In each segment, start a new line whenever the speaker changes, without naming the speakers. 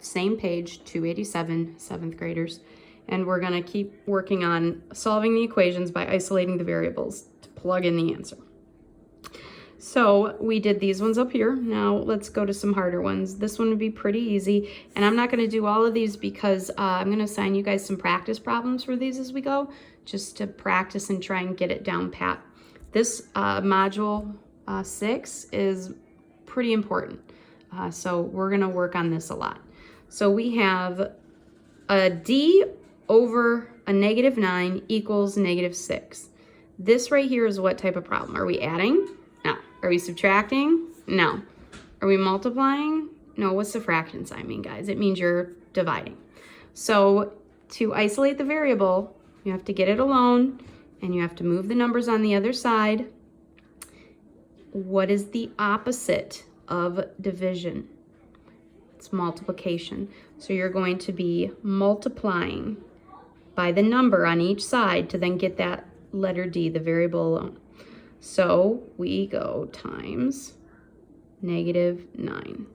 same page, 287, 7th graders. And we're gonna keep working on solving the equations by isolating the variables to plug in the answer. So we did these ones up here. Now let's go to some harder ones. This one would be pretty easy. And I'm not gonna do all of these because I'm gonna assign you guys some practice problems for these as we go, just to practice and try and get it down pat. This module 6 is pretty important. So we're gonna work on this a lot. So we have a D over a -9 equals -6. This right here is what type of problem? Are we adding? No. Are we subtracting? No. Are we multiplying? No. What's the fraction sign mean, guys? It means you're dividing. So to isolate the variable, you have to get it alone and you have to move the numbers on the other side. What is the opposite of division? It's multiplication. So you're going to be multiplying by the number on each side to then get that letter D, the variable alone. So we go times -9.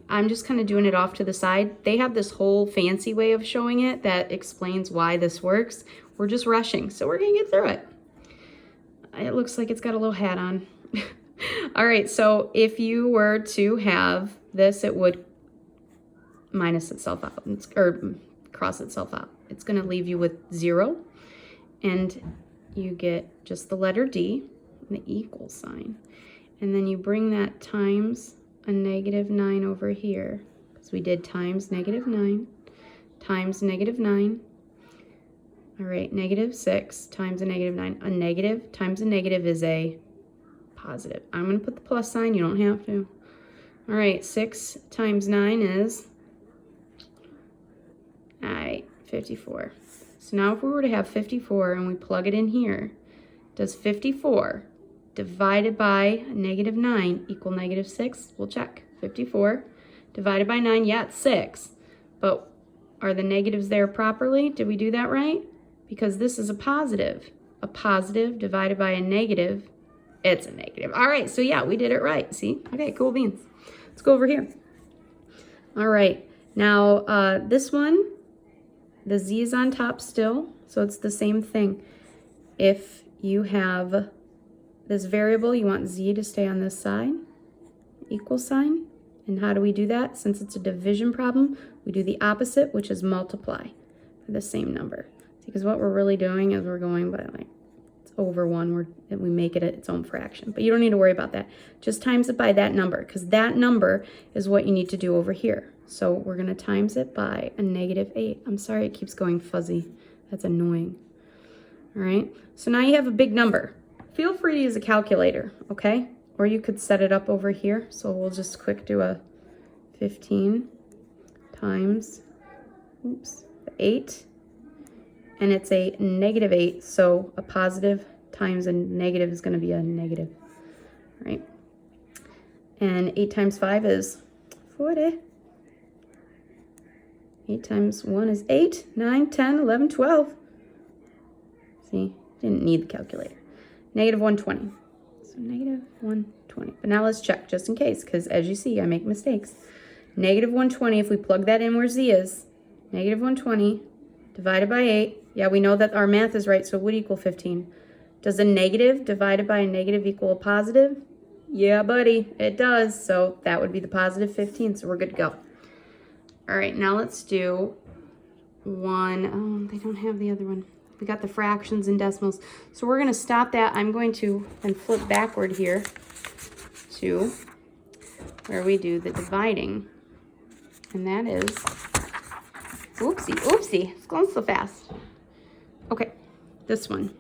I'm just kind of doing it off to the side. They have this whole fancy way of showing it that explains why this works. We're just rushing, so we're gonna get through it. It looks like it's got a little hat on. All right, so if you were to have this, it would minus itself out, or cross itself out. It's gonna leave you with 0, and you get just the letter D, the equal sign. And then you bring that times a -9 over here, because we did times -9 times -9. All right, -6 times a -9. A negative times a negative is a positive. I'm gonna put the plus sign, you don't have to. All right, 6 times 9 is, all right, 54. So now if we were to have 54 and we plug it in here, does 54 divided by -9 equal -6? We'll check. 54 divided by 9, yeah, it's 6. But are the negatives there properly? Did we do that right? Because this is a positive. A positive divided by a negative, it's a negative. All right, so yeah, we did it right. See? Okay, cool beans. Let's go over here. All right, now this one, the Z is on top still, so it's the same thing. If you have this variable, you want Z to stay on this side, equal sign. And how do we do that? Since it's a division problem, we do the opposite, which is multiply for the same number. Because what we're really doing is we're going by, like, it's over 1, we make it its own fraction. But you don't need to worry about that. Just times it by that number, because that number is what you need to do over here. So we're going to times it by a -8. I'm sorry it keeps going fuzzy. That's annoying. All right, so now you have a big number. Feel free to use a calculator, okay? Or you could set it up over here. So we'll just quick do a 15 times, 8. And it's a -8, so a positive times a negative is going to be a negative, right? And 8 times 5 is 40. 8 times 1 is 8, 9, 10, 11, 12. See, didn't need the calculator. -120. So -120. But now let's check just in case, because as you see, I make mistakes. -120, if we plug that in where Z is, -120 divided by 8. Yeah, we know that our math is right, so it would equal 15. Does a negative divided by a negative equal a positive? Yeah, buddy, it does. So that would be the positive 15, so we're good to go. All right, now let's do one. Oh, they don't have the other one. We got the fractions and decimals. So we're going to stop that. I'm going to then flip backward here to where we do the dividing. And that is, oopsie, it's going so fast. Okay, this one.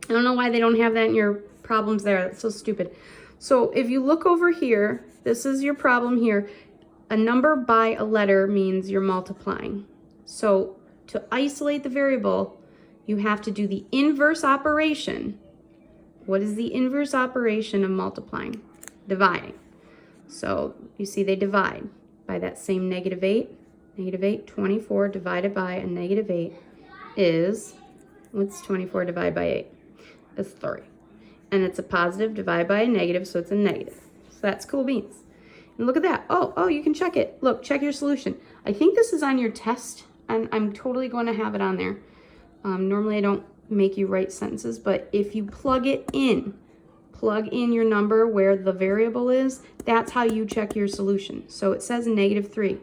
I don't know why they don't have that in your problems there. That's so stupid. So if you look over here, this is your problem here. A number by a letter means you're multiplying. So to isolate the variable, you have to do the inverse operation. What is the inverse operation of multiplying? Dividing. So you see they divide by that same -8. -8, 24 divided by a -8 is, what's 24 divided by 8? It's 3. And it's a positive divided by a negative, so it's a negative. So that's cool beans. And look at that. Oh, you can check it. Look, check your solution. I think this is on your test, and I'm totally going to have it on there. Normally I don't make you write sentences, but if you plug in your number where the variable is, that's how you check your solution. So it says -3.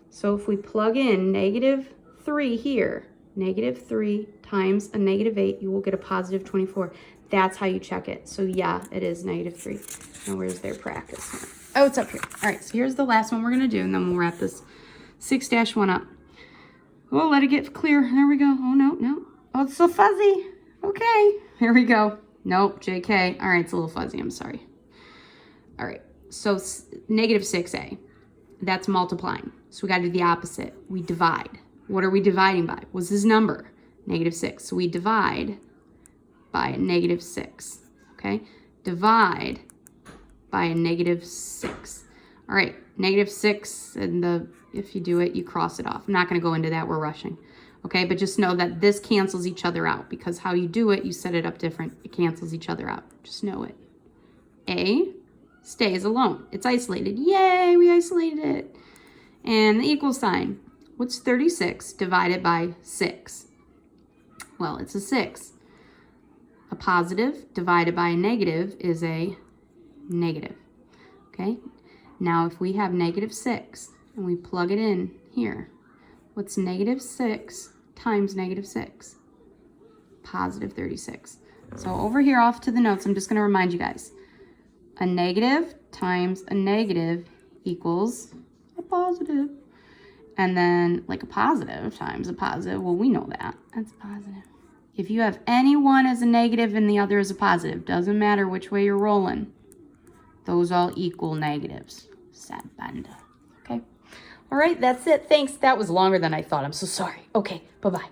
So if we plug in -3 here, -3 times a -8, you will get a positive 24. That's how you check it. So yeah, it is -3. Now where's their practice? Oh, it's up here. All right, so here's the last one we're gonna do, and then we'll wrap this 6-1 up. Oh, let it get clear. There we go. Oh, no. Oh, it's so fuzzy. Okay, here we go. Nope, JK. All right, it's a little fuzzy. I'm sorry. All right, so -6a. That's multiplying. So we got to do the opposite. We divide. What are we dividing by? What's this number? -6. So we divide by a -6. Okay, divide by a -6. All right, -6, and if you do it, you cross it off. I'm not going to go into that. We're rushing. Okay, but just know that this cancels each other out, because how you do it, you set it up different. It cancels each other out. Just know it. A stays alone. It's isolated. Yay, we isolated it. And the equal sign. What's 36 divided by 6? Well, it's a 6. A positive divided by a negative is a negative. Okay, now if we have -6 and we plug it in here, what's -6 times -6? Positive 36. So over here off to the notes, I'm just going to remind you guys. A negative times a negative equals a positive. And then like a positive times a positive, well, we know that. That's positive. If you have any one as a negative and the other as a positive, doesn't matter which way you're rolling. Those all equal negatives. Sad banda. Okay. All right, that's it. Thanks. That was longer than I thought. I'm so sorry. Okay, bye-bye.